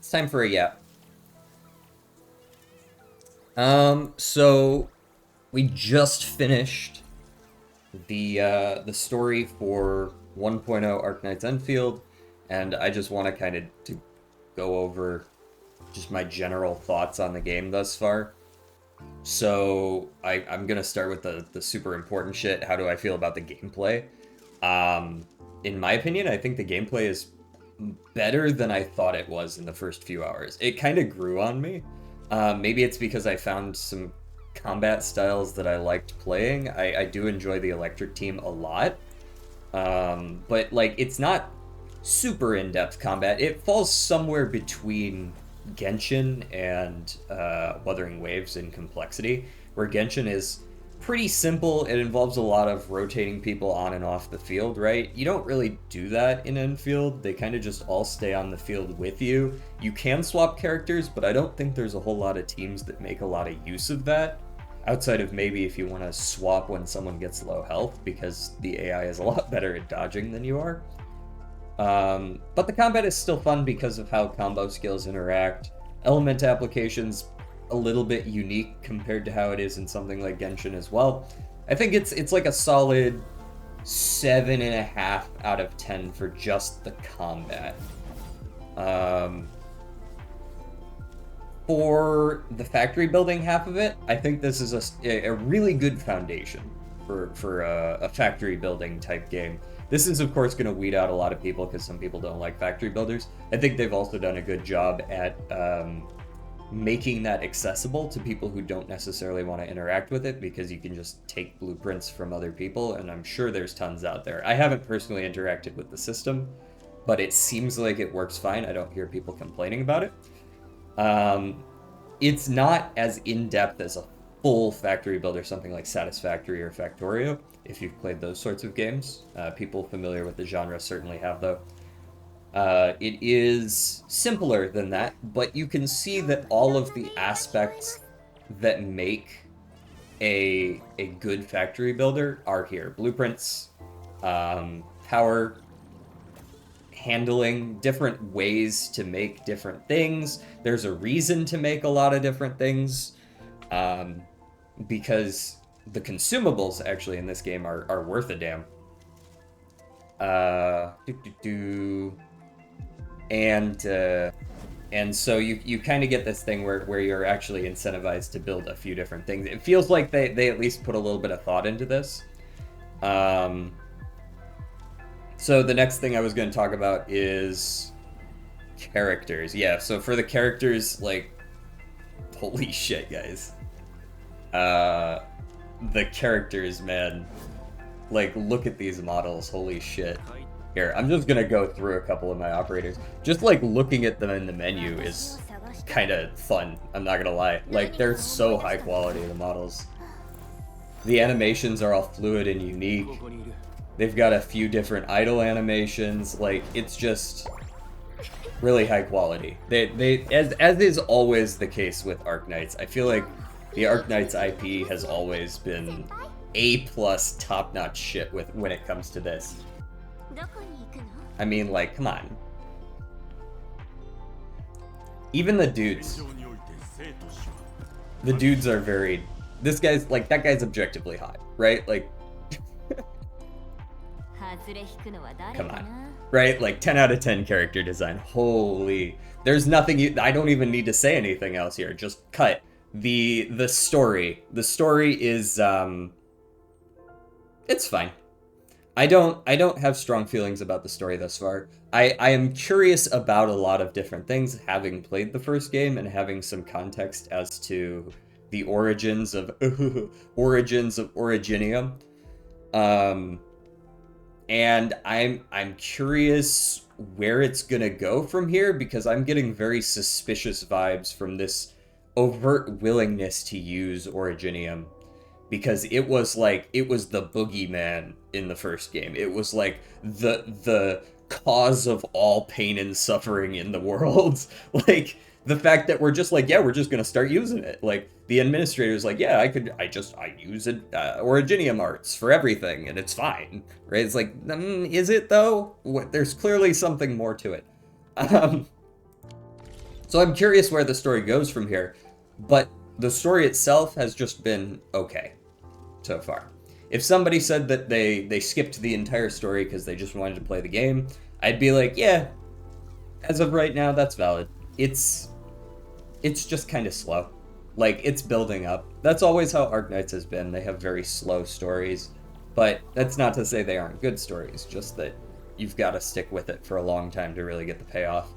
It's time for a yap. So we just finished the story for 1.0 Arknights Endfield, and I just want to kind of to go over just my general thoughts on the game thus far. So I'm gonna start with the super important shit. How do I feel about the gameplay? In my opinion, I think the gameplay is better than I thought it was in the first few hours. It kind of grew on me. Maybe it's because I found some combat styles that I liked playing. I do enjoy the electric team a lot. But like it's not super in-depth combat. It falls somewhere between Genshin and Wuthering Waves in complexity, where Genshin is pretty simple. It involves a lot of rotating people on and off the field, right? You don't really do that in Endfield. They kind of just all stay on the field with you. You can swap characters, but I don't think there's a whole lot of teams that make a lot of use of that, outside of maybe if you want to swap when someone gets low health, because the AI is a lot better at dodging than you are. But the combat is still fun because of how combo skills interact. Element applications a little bit unique compared to how it is in something like Genshin as well. I think it's like a solid 7.5 out of 10 for just the combat. For the factory building half of it, I think this is a really good foundation for a factory building type game. This is, of course, going to weed out a lot of people because some people don't like factory builders. I think they've also done a good job at making that accessible to people who don't necessarily want to interact with it, because you can just take blueprints from other people, and I'm sure there's tons out there. I haven't personally interacted with the system, but it seems like it works fine. I don't hear people complaining about it. It's not as in-depth as a full factory builder, something like Satisfactory or Factorio, if you've played those sorts of games. People familiar with the genre certainly have, though. It is simpler than that, but you can see that all of the aspects that make a good factory builder are here. Blueprints, power, handling, different ways to make different things. There's a reason to make a lot of different things, because the consumables actually in this game are worth a damn. And so you kind of get this thing where you're actually incentivized to build a few different things. It feels like they at least put a little bit of thought into this. So the next thing I was going to talk about is characters. Yeah, so for the characters, like, holy shit, guys. The characters, man. Like, look at these models, holy shit. Here, I'm just gonna go through a couple of my operators. Just, like, looking at them in the menu is kind of fun, I'm not gonna lie. Like, they're so high quality, the models. The animations are all fluid and unique. They've got a few different idle animations. Like, it's just really high quality. As is always the case with Arknights, I feel like the Arknights IP has always been A+ top-notch shit when it comes to this. I mean, like, come on. Even the dudes. The dudes are very... This guy's, like, that guy's objectively hot, right? Like, come on. Right? Like, 10 out of 10 character design. Holy. There's nothing... I don't even need to say anything else here. Just cut. The story. The story is, it's fine. I don't have strong feelings about the story thus far. I am curious about a lot of different things, having played the first game and having some context as to the origins of Originium. And I'm curious where it's gonna go from here, because I'm getting very suspicious vibes from this overt willingness to use Originium, because it was the boogeyman in the first game. It was like the cause of all pain and suffering in the world. Like, the fact that we're just like, yeah, we're just gonna start using it. Like, the administrator's like, yeah, I use it, Originium arts for everything, and it's fine, right? It's like, is it though? There's clearly something more to it. So I'm curious where the story goes from here, but the story itself has just been okay so far. If somebody said that they skipped the entire story because they just wanted to play the game, I'd be like, yeah, as of right now, that's valid. It's just kind of slow. Like, it's building up. That's always how Arknights has been. They have very slow stories, but that's not to say they aren't good stories, just that you've got to stick with it for a long time to really get the payoff.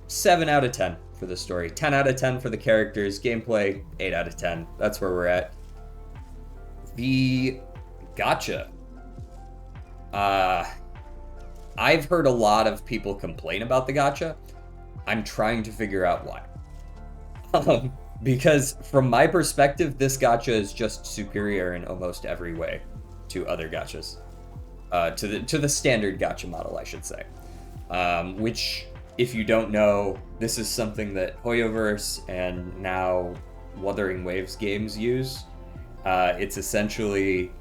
7 out of 10 for the story. 10 out of 10 for the characters. Gameplay, 8 out of 10. That's where we're at. The Gacha. I've heard a lot of people complain about the Gacha. I'm trying to figure out why. Because from my perspective, this Gacha is just superior in almost every way to other Gachas. To the standard Gacha model, I should say. Which, if you don't know, this is something that Hoyoverse and now Wuthering Waves games use. It's essentially,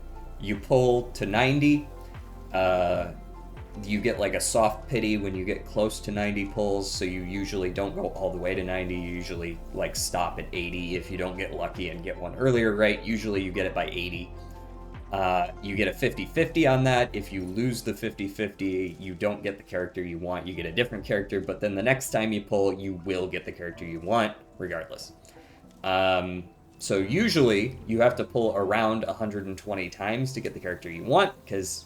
you pull to 90, you get like a soft pity when you get close to 90 pulls, so you usually don't go all the way to 90, you usually like stop at 80 if you don't get lucky and get one earlier, right? Usually you get it by 80. You get a 50-50 on that. If you lose the 50-50, you don't get the character you want, you get a different character, but then the next time you pull, you will get the character you want, regardless. So usually, you have to pull around 120 times to get the character you want, because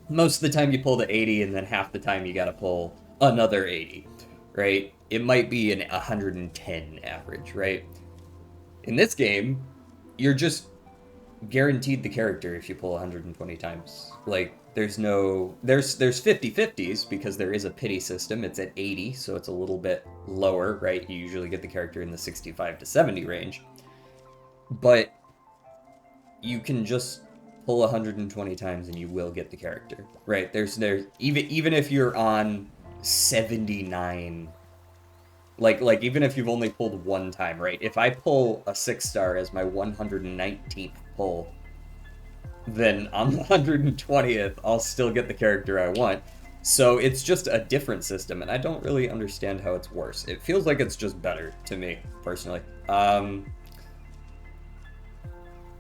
most of the time you pull to 80, and then half the time you gotta pull another 80, right? It might be an 110 average, right? In this game, you're just guaranteed the character if you pull 120 times. Like, there's 50-50s because there is a pity system. It's at 80, so it's a little bit lower, right? You usually get the character in the 65 to 70 range. But you can just pull 120 times and you will get the character, right? There's even if you're on 79, like even if you've only pulled one time, right? If I pull a 6-star as my 119th pull, then on the 120th, I'll still get the character I want. So it's just a different system, and I don't really understand how it's worse. It feels like it's just better to me, personally.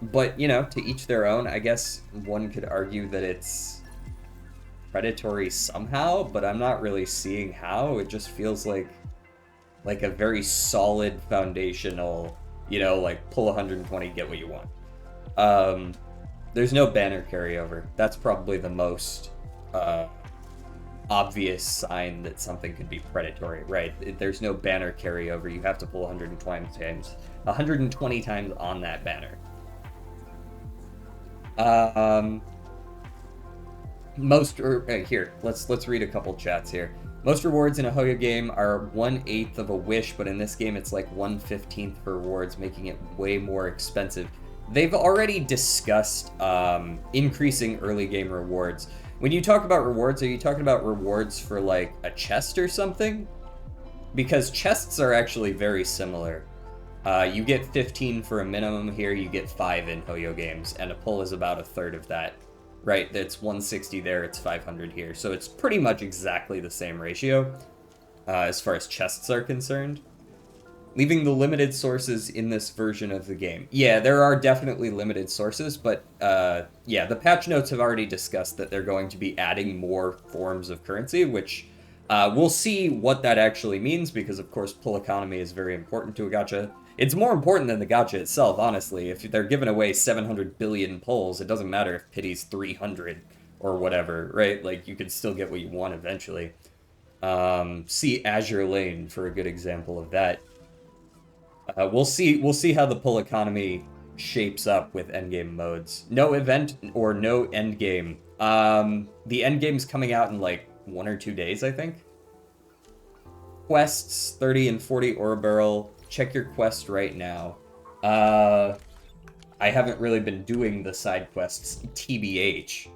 But, you know, to each their own. I guess one could argue that it's predatory somehow, but I'm not really seeing how. It just feels like a very solid foundational, you know, like pull 120, get what you want. There's no banner carryover. That's probably the most obvious sign that something could be predatory, right? There's no banner carryover. You have to pull 120 times on that banner. Here, let's read a couple chats here. Most rewards in a Hoyo game are 1/8 of a wish, but in this game it's like 1/15 for rewards, making it way more expensive. They've already discussed increasing early game rewards. When you talk about rewards, are you talking about rewards for like a chest or something? Because chests are actually very similar. You get 15 for a minimum here, you get 5 in Hoyo games, and a pull is about a third of that. Right, it's 160 there, it's 500 here, so it's pretty much exactly the same ratio as far as chests are concerned. Leaving the limited sources in this version of the game. Yeah, there are definitely limited sources, but yeah, the patch notes have already discussed that they're going to be adding more forms of currency, which we'll see what that actually means, because of course pull economy is very important to a gacha. It's more important than the gacha itself, honestly. If they're giving away 700 billion pulls, it doesn't matter if pity's 300 or whatever, right? Like, you could still get what you want eventually. See Azure Lane for a good example of that. We'll see how the pull economy shapes up with endgame modes. No event or no endgame. The endgame's coming out in like 1 or 2 days, I think. Quests, 30 and 40 ore barrel. Check your quest right now. I haven't really been doing the side quests, TBH,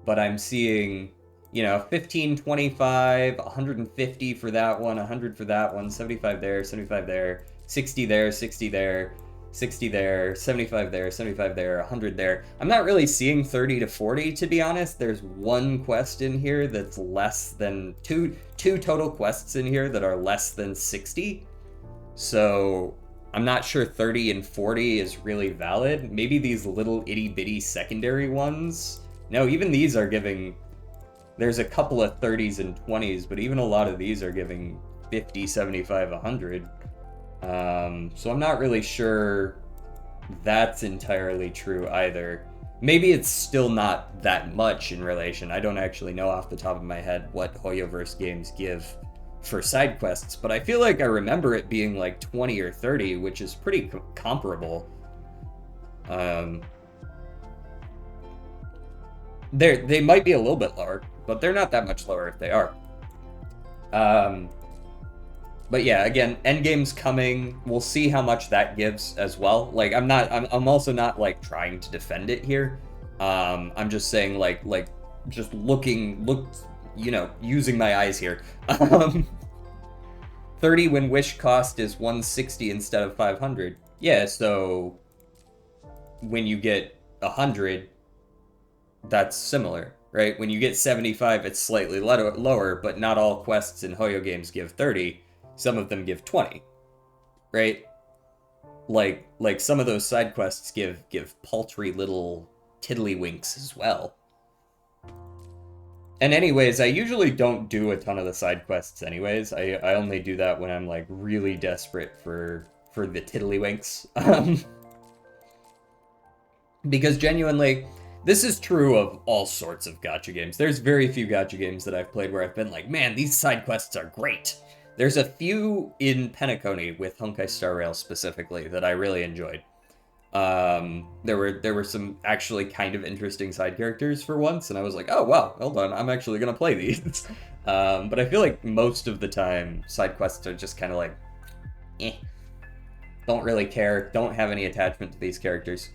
but I'm seeing, you know, 15, 25, 150 for that one, 100 for that one, 75 there, 75 there, 60 there, 60 there. 60 there, 75 there, 75 there, 100 there. I'm not really seeing 30 to 40, to be honest. There's one quest in here that's less than two total quests in here that are less than 60. So I'm not sure 30 and 40 is really valid. Maybe these little itty bitty secondary ones. No, even these are giving, there's a couple of 30s and 20s, but even a lot of these are giving 50, 75, 100. So I'm not really sure that's entirely true either. Maybe it's still not that much in relation. I don't actually know off the top of my head what Hoyoverse games give for side quests, but I feel like I remember it being like 20 or 30, which is pretty comparable. They might be a little bit lower, but they're not that much lower if they are. But yeah, again, endgame's coming. We'll see how much that gives as well. Like, I'm also not like trying to defend it here. I'm just saying like just using my eyes here. 30 when wish cost is 160 instead of 500. Yeah, so when you get 100, that's similar, right? When you get 75, it's slightly lower, but not all quests in Hoyo games give 30. Some of them give 20, right? Like some of those side quests give paltry little tiddlywinks as well. And anyways, I usually don't do a ton of the side quests anyways. I only do that when I'm like really desperate for the tiddlywinks. Because genuinely, this is true of all sorts of gacha games. There's very few gacha games that I've played where I've been like, man, these side quests are great. There's a few in Penacony with Honkai Star Rail specifically that I really enjoyed. There were some actually kind of interesting side characters for once, and I was like, oh wow, hold on, I'm actually gonna play these. But I feel like most of the time, side quests are just kind of like, don't really care, don't have any attachment to these characters.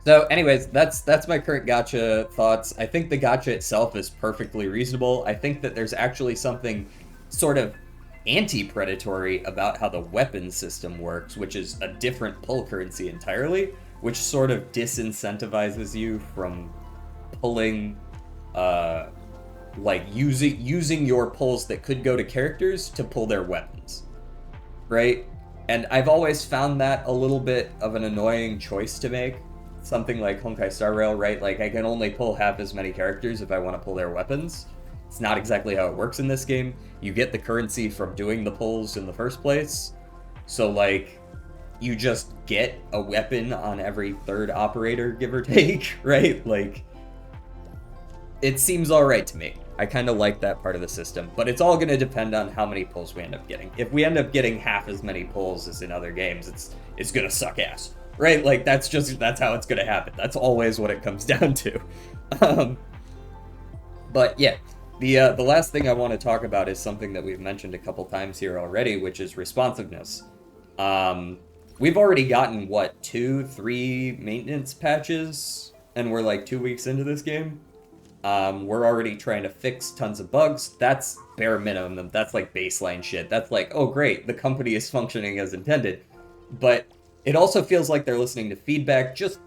So anyways, that's my current gacha thoughts. I think the gacha itself is perfectly reasonable. I think that there's actually something sort of anti-predatory about how the weapon system works, which is a different pull currency entirely, which sort of disincentivizes you from pulling, like using your pulls that could go to characters to pull their weapons, right? And I've always found that a little bit of an annoying choice to make. Something like Honkai Star Rail, right? Like, I can only pull half as many characters if I want to pull their weapons. It's not exactly how it works in this game. You get the currency from doing the pulls in the first place. So, like, you just get a weapon on every third operator, give or take, right? Like, it seems alright to me. I kind of like that part of the system, but it's all going to depend on how many pulls we end up getting. If we end up getting half as many pulls as in other games, it's going to suck ass. Right, like that's how it's gonna happen. That's always what it comes down to. But yeah, the last thing I want to talk about is something that we've mentioned a couple times here already, which is responsiveness. We've already gotten what 2-3 maintenance patches, and we're like 2 weeks into this game. We're already trying to fix tons of bugs. That's bare minimum. That's like baseline shit. That's like, oh great, the company is functioning as intended, but it also feels like they're listening to feedback, just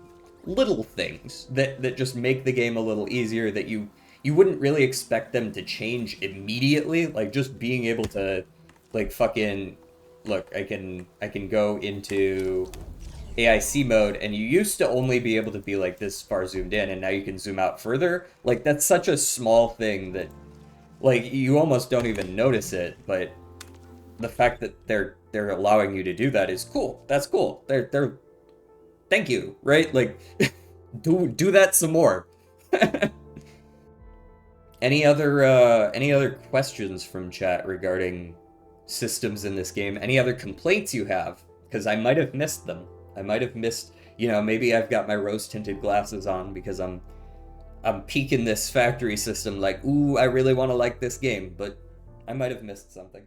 little things that just make the game a little easier that you wouldn't really expect them to change immediately. Like just being able to like fucking look, I can go into AIC mode and you used to only be able to be like this far zoomed in and now you can zoom out further. Like that's such a small thing that like you almost don't even notice it, but the fact that they're allowing you to do that is cool. That's cool. They're thank you, right? Like do that some more. Any other questions from chat regarding systems in this game? Any other complaints you have? Because I might have missed them. I might have missed, maybe I've got my rose-tinted glasses on because I'm peeking this factory system like, ooh, I really want to like this game, but I might have missed something.